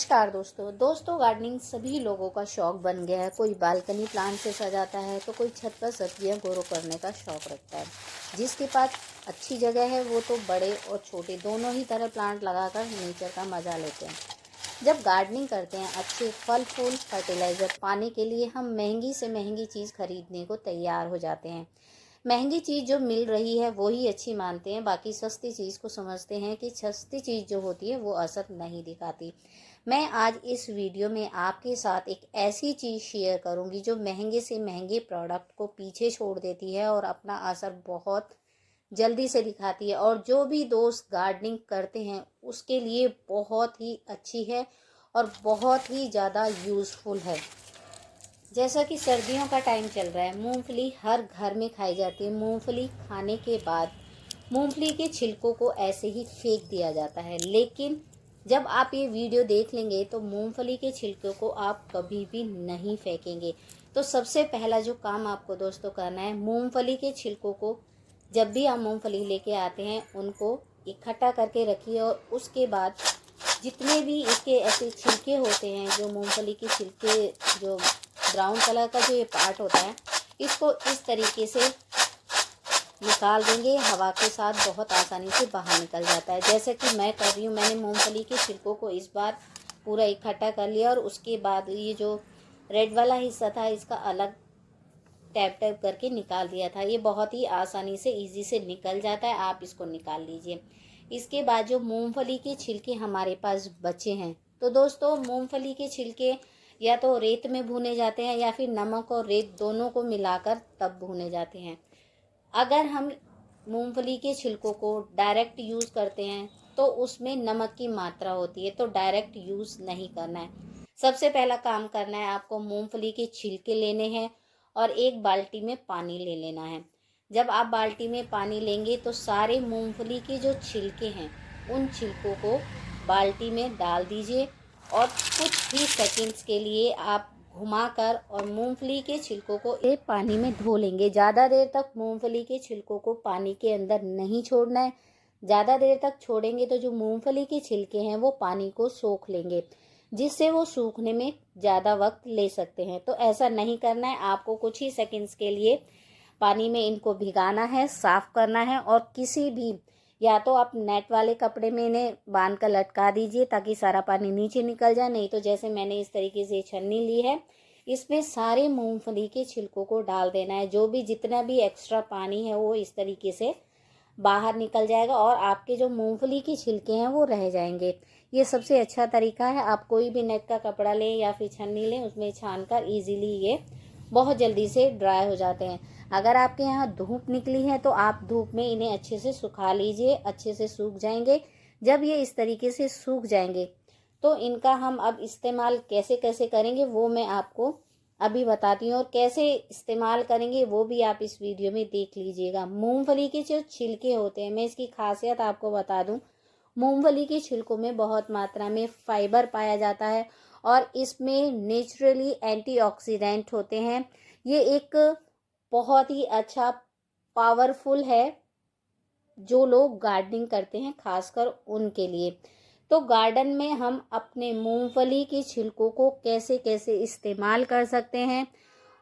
नमस्कार दोस्तों गार्डनिंग सभी लोगों का शौक बन गया है। कोई बालकनी प्लांट से सजाता है तो कोई छत पर सब्जियां ग्रो करने का शौक रखता है। जिसके पास अच्छी जगह है वो तो बड़े और छोटे दोनों ही तरह प्लांट लगाकर नेचर का मज़ा लेते हैं। जब गार्डनिंग करते हैं अच्छे फल फूल फर्टिलाइज़र पाने के लिए हम महंगी से महंगी चीज़ खरीदने को तैयार हो जाते हैं। महंगी चीज़ जो मिल रही है वो ही अच्छी मानते हैं, बाकी सस्ती चीज़ को समझते हैं कि सस्ती चीज़ जो होती है वो असर नहीं दिखाती। मैं आज इस वीडियो में आपके साथ एक ऐसी चीज़ शेयर करूंगी जो महंगे से महंगे प्रोडक्ट को पीछे छोड़ देती है और अपना असर बहुत जल्दी से दिखाती है, और जो भी दोस्त गार्डनिंग करते हैं उसके लिए बहुत ही अच्छी है और बहुत ही ज़्यादा यूज़फुल है। जैसा कि सर्दियों का टाइम चल रहा है, मूंगफली हर घर में खाई जाती है। मूंगफली खाने के बाद मूंगफली के छिलकों को ऐसे ही फेंक दिया जाता है, लेकिन जब आप ये वीडियो देख लेंगे तो मूंगफली के छिलकों को आप कभी भी नहीं फेंकेंगे। तो सबसे पहला जो काम आपको दोस्तों करना है, मूंगफली के छिलकों को जब भी आप मूंगफली लेके आते हैं उनको इकट्ठा करके रखिए, और उसके बाद जितने भी इसके ऐसे छिलके होते हैं, जो मूंगफली के छिलके जो ब्राउन कलर का जो ये पार्ट होता है, इसको इस तरीके से निकाल देंगे। हवा के साथ बहुत आसानी से बाहर निकल जाता है, जैसे कि मैं कर रही हूँ। मैंने मूंगफली के छिलकों को इस बार पूरा इकट्ठा कर लिया, और उसके बाद ये जो रेड वाला हिस्सा था इसका अलग टैप टैप करके निकाल दिया था। ये बहुत ही आसानी से इजी से निकल जाता है, आप इसको निकाल लीजिए। इसके बाद जो मूंगफली के छिलके हमारे पास बचे हैं, तो दोस्तों मूंगफली के छिलके या तो रेत में भुने जाते हैं या फिर नमक और रेत दोनों को मिलाकर तब भुने जाते हैं। अगर हम मूंगफली के छिलकों को डायरेक्ट यूज़ करते हैं तो उसमें नमक की मात्रा होती है, तो डायरेक्ट यूज़ नहीं करना है। सबसे पहला काम करना है, आपको मूंगफली के छिलके लेने हैं और एक बाल्टी में पानी ले लेना है। जब आप बाल्टी में पानी लेंगे तो सारे मूंगफली के जो छिलके हैं उन छिलकों को बाल्टी में डाल दीजिए, और कुछ ही सेकंड्स के लिए आप घुमाकर और मूंगफली के छिलकों को एक पानी में धो लेंगे। ज़्यादा देर तक मूंगफली के छिलकों को पानी के अंदर नहीं छोड़ना है। ज़्यादा देर तक छोड़ेंगे तो जो मूंगफली के छिलके हैं वो पानी को सोख लेंगे, जिससे वो सूखने में ज़्यादा वक्त ले सकते हैं। तो ऐसा नहीं करना है, आपको कुछ ही सेकंड्स के लिए पानी में इनको भिगाना है, साफ़ करना है, और किसी भी या तो आप नेट वाले कपड़े में इन्हें बांध कर लटका दीजिए ताकि सारा पानी नीचे निकल जाए। नहीं तो जैसे मैंने इस तरीके से छन्नी ली है, इसमें सारे मूंगफली के छिलकों को डाल देना है। जो भी जितना भी एक्स्ट्रा पानी है वो इस तरीके से बाहर निकल जाएगा, और आपके जो मूंगफली के छिलके हैं वो रह जाएंगे। ये सबसे अच्छा तरीका है। आप कोई भी नेट का कपड़ा लें या फिर छन्नी लें, उसमें छान कर ईजिली ये बहुत जल्दी से ड्राई हो जाते हैं। अगर आपके यहाँ धूप निकली है तो आप धूप में इन्हें अच्छे से सुखा लीजिए, अच्छे से सूख जाएंगे। जब ये इस तरीके से सूख जाएंगे तो इनका हम अब इस्तेमाल कैसे कैसे करेंगे वो मैं आपको अभी बताती हूँ, और कैसे इस्तेमाल करेंगे वो भी आप इस वीडियो में देख लीजिएगा। मूंगफली के जो छिलके होते हैं, मैं इसकी खासियत आपको बता दूँ। मूंगफली के छिलकों में बहुत मात्रा में फाइबर पाया जाता है, और इसमें नेचुरली एंटीऑक्सीडेंट होते हैं। ये एक बहुत ही अच्छा पावरफुल है जो लोग गार्डनिंग करते हैं, खासकर उनके लिए। तो गार्डन में हम अपने मूंगफली के छिलकों को कैसे कैसे इस्तेमाल कर सकते हैं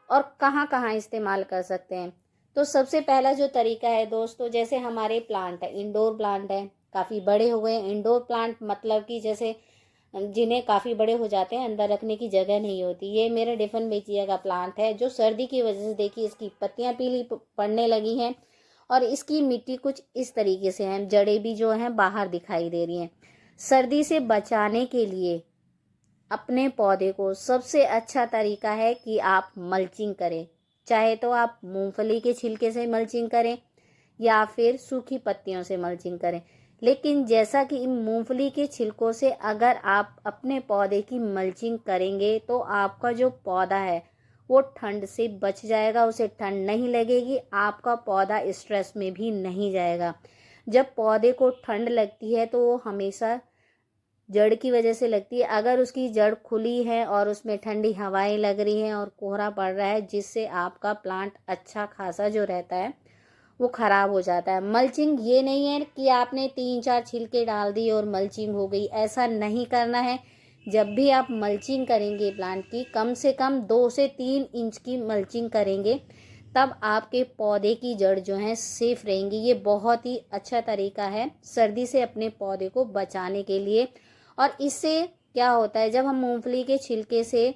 और कहाँ कहाँ इस्तेमाल कर सकते हैं। तो सबसे पहला जो तरीका है दोस्तों, जैसे हमारे प्लांट है, इंडोर प्लांट है, काफ़ी बड़े हो गए। इंडोर प्लांट मतलब कि जैसे जिन्हें काफ़ी बड़े हो जाते हैं, अंदर रखने की जगह नहीं होती। ये मेरा डिफन बेचिया का प्लांट है, जो सर्दी की वजह से देखिए इसकी पत्तियां पीली पड़ने लगी हैं, और इसकी मिट्टी कुछ इस तरीके से है, जड़ें भी जो हैं बाहर दिखाई दे रही हैं। सर्दी से बचाने के लिए अपने पौधे को सबसे अच्छा तरीका है कि आप मल्चिंग करें। चाहे तो आप मूंगफली के छिलके से मल्चिंग करें या फिर सूखी पत्तियों से मल्चिंग करें। लेकिन जैसा कि मूंगफली के छिलकों से अगर आप अपने पौधे की मल्चिंग करेंगे तो आपका जो पौधा है वो ठंड से बच जाएगा, उसे ठंड नहीं लगेगी, आपका पौधा स्ट्रेस में भी नहीं जाएगा। जब पौधे को ठंड लगती है तो वो हमेशा जड़ की वजह से लगती है। अगर उसकी जड़ खुली है और उसमें ठंडी हवाएं लग रही हैं और कोहरा पड़ रहा है, जिससे आपका प्लांट अच्छा खासा जो रहता है वो ख़राब हो जाता है। मल्चिंग ये नहीं है कि आपने 3-4 छिलके डाल दी और मल्चिंग हो गई, ऐसा नहीं करना है। जब भी आप मल्चिंग करेंगे प्लांट की, कम से कम 2 से 3 इंच की मल्चिंग करेंगे, तब आपके पौधे की जड़ जो है सेफ रहेंगी। ये बहुत ही अच्छा तरीका है सर्दी से अपने पौधे को बचाने के लिए। और इससे क्या होता है, जब हम मूंगफली के छिलके से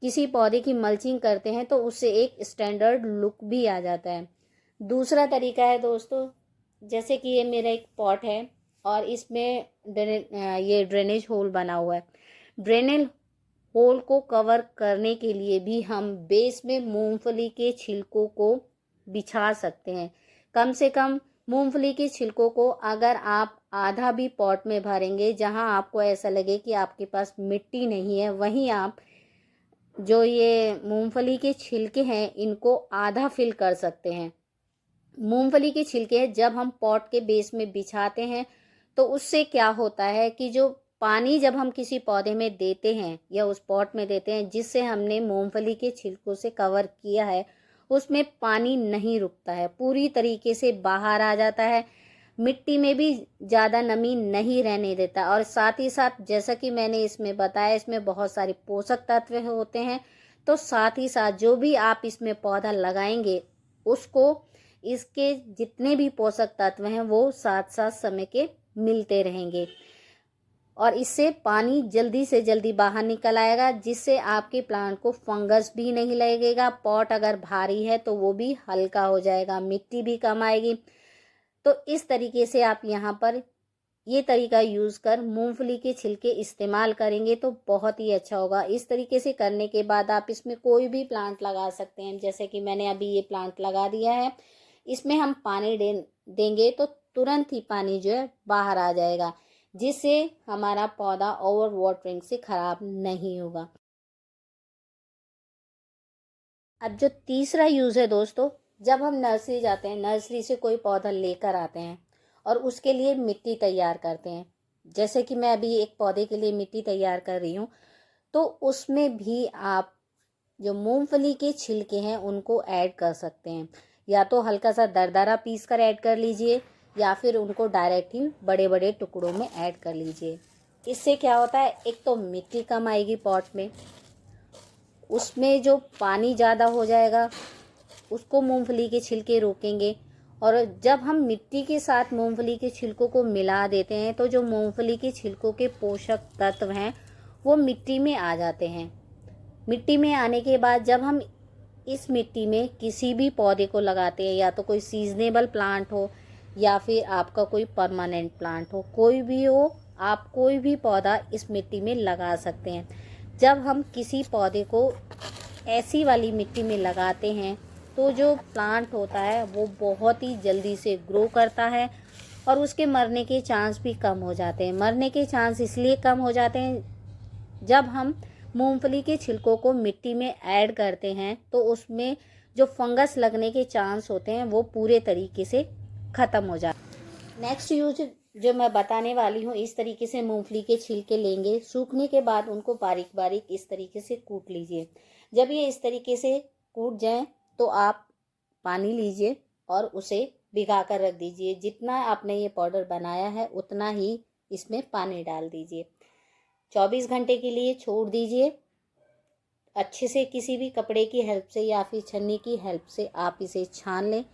किसी पौधे की मल्चिंग करते हैं तो उससे एक स्टैंडर्ड लुक भी आ जाता है। दूसरा तरीका है दोस्तों, जैसे कि ये मेरा एक पॉट है और इसमें ये ड्रेनेज होल बना हुआ है। ड्रेनेज होल को कवर करने के लिए भी हम बेस में मूंगफली के छिलकों को बिछा सकते हैं। कम से कम मूंगफली के छिलकों को अगर आप आधा भी पॉट में भरेंगे, जहां आपको ऐसा लगे कि आपके पास मिट्टी नहीं है, वहीं आप जो ये मूंगफली के छिलके हैं इनको आधा फिल कर सकते हैं। मूंगफली के छिलके जब हम पॉट के बेस में बिछाते हैं तो उससे क्या होता है कि जो पानी जब हम किसी पौधे में देते हैं या उस पॉट में देते हैं जिससे हमने मूंगफली के छिलकों से कवर किया है, उसमें पानी नहीं रुकता है, पूरी तरीके से बाहर आ जाता है, मिट्टी में भी ज़्यादा नमी नहीं रहने देता। और साथ ही साथ जैसा कि मैंने इसमें बताया, इसमें बहुत सारे पोषक तत्व होते हैं। तो साथ ही साथ जो भी आप इसमें पौधा लगाएंगे उसको इसके जितने भी पोषक तत्व हैं वो साथ साथ समय के मिलते रहेंगे और इससे पानी जल्दी से जल्दी बाहर निकल आएगा, जिससे आपके प्लांट को फंगस भी नहीं लगेगा। पॉट अगर भारी है तो वो भी हल्का हो जाएगा, मिट्टी भी कम आएगी। तो इस तरीके से आप यहाँ पर ये तरीका यूज़ कर मूंगफली के छिलके इस्तेमाल करेंगे तो बहुत ही अच्छा होगा। इस तरीके से करने के बाद आप इसमें कोई भी प्लांट लगा सकते हैं। जैसे कि मैंने अभी ये प्लांट लगा दिया है, इसमें हम पानी देंगे तो तुरंत ही पानी जो है बाहर आ जाएगा, जिससे हमारा पौधा ओवर वाटरिंग से ख़राब नहीं होगा। अब जो तीसरा यूज़ है दोस्तों, जब हम नर्सरी जाते हैं, नर्सरी से कोई पौधा लेकर आते हैं और उसके लिए मिट्टी तैयार करते हैं। जैसे कि मैं अभी एक पौधे के लिए मिट्टी तैयार कर रही हूँ, तो उसमें भी आप जो मूंगफली के छिलके हैं उनको ऐड कर सकते हैं। या तो हल्का सा दरदरा पीस कर ऐड कर लीजिए या फिर उनको डायरेक्ट ही बड़े बड़े टुकड़ों में ऐड कर लीजिए। इससे क्या होता है, एक तो मिट्टी कम आएगी पॉट में, उसमें जो पानी ज़्यादा हो जाएगा उसको मूंगफली के छिलके रोकेंगे। और जब हम मिट्टी के साथ मूंगफली के छिलकों को मिला देते हैं तो जो मूंगफली के छिलकों के पोषक तत्व हैं वो मिट्टी में आ जाते हैं। मिट्टी में आने के बाद जब हम इस मिट्टी में किसी भी पौधे को लगाते हैं, या तो कोई सीजनेबल प्लांट हो या फिर आपका कोई परमानेंट प्लांट हो, कोई भी हो, आप कोई भी पौधा इस मिट्टी में लगा सकते हैं। जब हम किसी पौधे को ऐसी वाली मिट्टी में लगाते हैं तो जो प्लांट होता है वो बहुत ही जल्दी से ग्रो करता है और उसके मरने के चांस भी कम हो जाते हैं। मरने के चांस इसलिए कम हो जाते हैं, जब हम मूंगफली के छिलकों को मिट्टी में ऐड करते हैं तो उसमें जो फंगस लगने के चांस होते हैं वो पूरे तरीके से ख़त्म हो जाते हैं। नेक्स्ट यूज जो मैं बताने वाली हूँ, इस तरीके से मूंगफली के छिलके लेंगे, सूखने के बाद उनको बारीक बारीक इस तरीके से कूट लीजिए। जब ये इस तरीके से कूट जाएं तो आप पानी लीजिए और उसे भिगा कर रख दीजिए। जितना आपने ये पाउडर बनाया है उतना ही इसमें पानी डाल दीजिए। 24 घंटे के लिए छोड़ दीजिए। अच्छे से किसी भी कपड़े की हेल्प से या फिर छन्नी की हेल्प से आप इसे छान लें।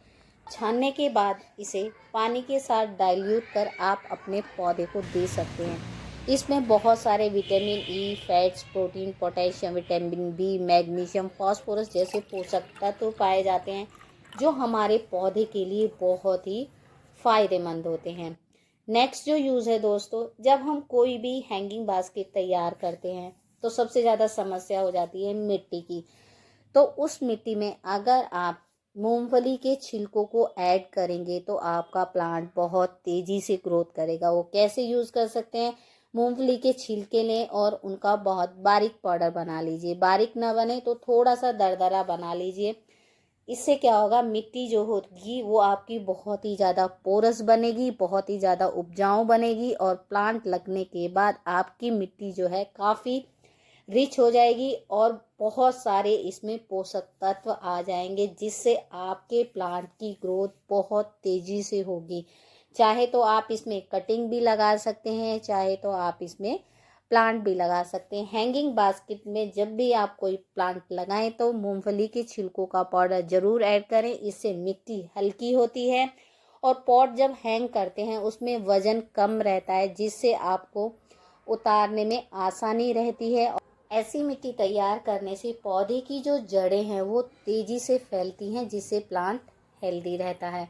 छानने के बाद इसे पानी के साथ डाइल्यूट कर आप अपने पौधे को दे सकते हैं। इसमें बहुत सारे vitamin E, fats, protein, potassium, vitamin B, magnesium, phosphorus जैसे पोषक तत्व पाए जाते हैं जो हमारे पौधे के लिए बहुत ही फ़ायदेमंद होते हैं। नेक्स्ट जो यूज़ है दोस्तों, जब हम कोई भी हैंगिंग बास्केट तैयार करते हैं तो सबसे ज़्यादा समस्या हो जाती है मिट्टी की। तो उस मिट्टी में अगर आप मूंगफली के छिलकों को ऐड करेंगे तो आपका प्लांट बहुत तेज़ी से ग्रोथ करेगा। वो कैसे यूज़ कर सकते हैं, मूंगफली के छिलके लें और उनका बहुत बारीक पाउडर बना लीजिए। बारीक ना बने तो थोड़ा सा दरदरा बना लीजिए। इससे क्या होगा, मिट्टी जो होगी वो आपकी बहुत ही ज़्यादा पोरस बनेगी, बहुत ही ज़्यादा उपजाऊ बनेगी और प्लांट लगने के बाद आपकी मिट्टी जो है काफ़ी रिच हो जाएगी और बहुत सारे इसमें पोषक तत्व आ जाएंगे, जिससे आपके प्लांट की ग्रोथ बहुत तेज़ी से होगी। चाहे तो आप इसमें कटिंग भी लगा सकते हैं, चाहे तो आप इसमें प्लांट भी लगा सकते हैं। हैंगिंग बास्केट में जब भी आप कोई प्लांट लगाएं तो मूंगफली के छिलकों का पाउडर ज़रूर ऐड करें, इससे मिट्टी हल्की होती है और पॉट जब हैंग करते हैं उसमें वज़न कम रहता है, जिससे आपको उतारने में आसानी रहती है। ऐसी मिट्टी तैयार करने से पौधे की जो जड़ें हैं वो तेज़ी से फैलती हैं, जिससे प्लांट हेल्दी रहता है।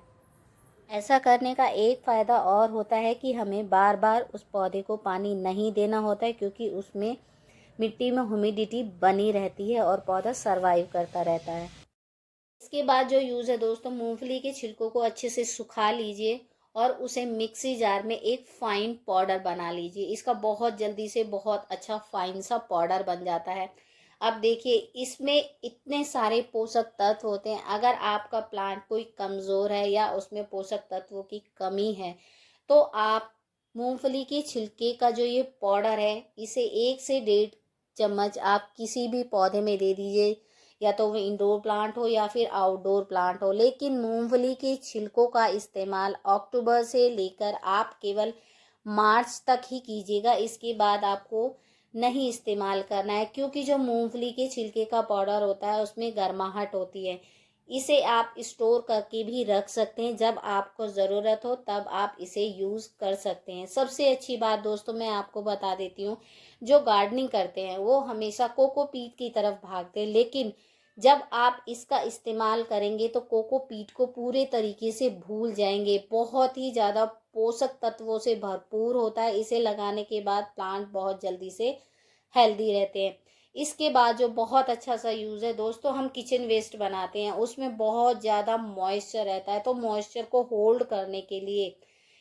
ऐसा करने का एक फ़ायदा और होता है कि हमें बार बार उस पौधे को पानी नहीं देना होता है, क्योंकि उसमें मिट्टी में ह्यूमिडिटी बनी रहती है और पौधा सरवाइव करता रहता है। इसके बाद जो यूज़ है दोस्तों, मूंगफली के छिलकों को अच्छे से सुखा लीजिए और उसे मिक्सी जार में एक फ़ाइन पाउडर बना लीजिए। इसका बहुत जल्दी से बहुत अच्छा फ़ाइन सा पाउडर बन जाता है। अब देखिए, इसमें इतने सारे पोषक तत्व होते हैं। अगर आपका प्लांट कोई कमज़ोर है या उसमें पोषक तत्वों की कमी है, तो आप मूंगफली के छिलके का जो ये पाउडर है, इसे 1 से 1.5 चम्मच आप किसी भी पौधे में दे दीजिए, या तो वो इंडोर प्लांट हो या फिर आउटडोर प्लांट हो। लेकिन मूंगफली के छिलकों का इस्तेमाल अक्टूबर से लेकर आप केवल मार्च तक ही कीजिएगा। इसके बाद आपको नहीं इस्तेमाल करना है, क्योंकि जो मूंगफली के छिलके का पाउडर होता है उसमें गर्माहट होती है। इसे आप स्टोर करके भी रख सकते हैं, जब आपको ज़रूरत हो तब आप इसे यूज़ कर सकते हैं। सबसे अच्छी बात दोस्तों मैं आपको बता देती हूँ, जो गार्डनिंग करते हैं वो हमेशा कोकोपीट की तरफ भागते हैं, लेकिन जब आप इसका इस्तेमाल करेंगे तो कोकोपीट को पूरे तरीके से भूल जाएंगे। बहुत ही ज़्यादा पोषक तत्वों से भरपूर होता है। इसे लगाने के बाद प्लांट बहुत जल्दी से हेल्दी रहते हैं। इसके बाद जो बहुत अच्छा सा यूज़ है दोस्तों, हम किचन वेस्ट बनाते हैं, उसमें बहुत ज़्यादा मॉइस्चर रहता है। तो मॉइस्चर को होल्ड करने के लिए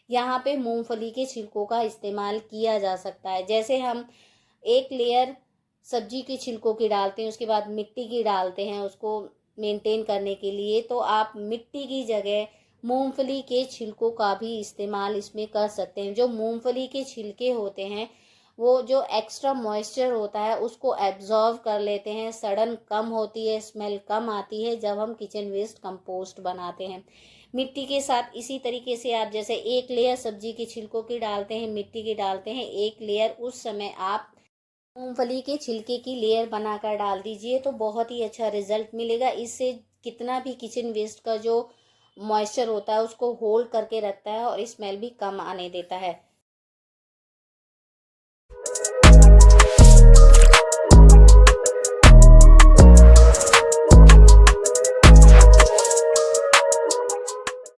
यहाँ पे मूंगफली के छिलकों का इस्तेमाल किया जा सकता है। जैसे हम एक लेयर सब्जी के छिलकों की डालते हैं, उसके बाद मिट्टी की डालते हैं उसको मेंटेन करने के लिए, तो आप मिट्टी की जगह मूंगफली के छिलकों का भी इस्तेमाल इसमें कर सकते हैं। जो मूंगफली के छिलके होते हैं वो जो एक्स्ट्रा मॉइस्चर होता है उसको एब्जॉर्व कर लेते हैं, सड़न कम होती है, स्मेल कम आती है जब हम किचन वेस्ट कंपोस्ट बनाते हैं। मिट्टी के साथ इसी तरीके से आप जैसे एक लेयर सब्जी के छिलकों की डालते हैं, मिट्टी की डालते हैं एक लेयर, उस समय आप मूंगफली के छिलके की लेयर बनाकर डाल दीजिए तो बहुत ही अच्छा रिजल्ट मिलेगा। इससे कितना भी किचन वेस्ट का जो मॉइस्चर होता है उसको होल्ड करके रखता है और स्मेल भी कम आने देता है।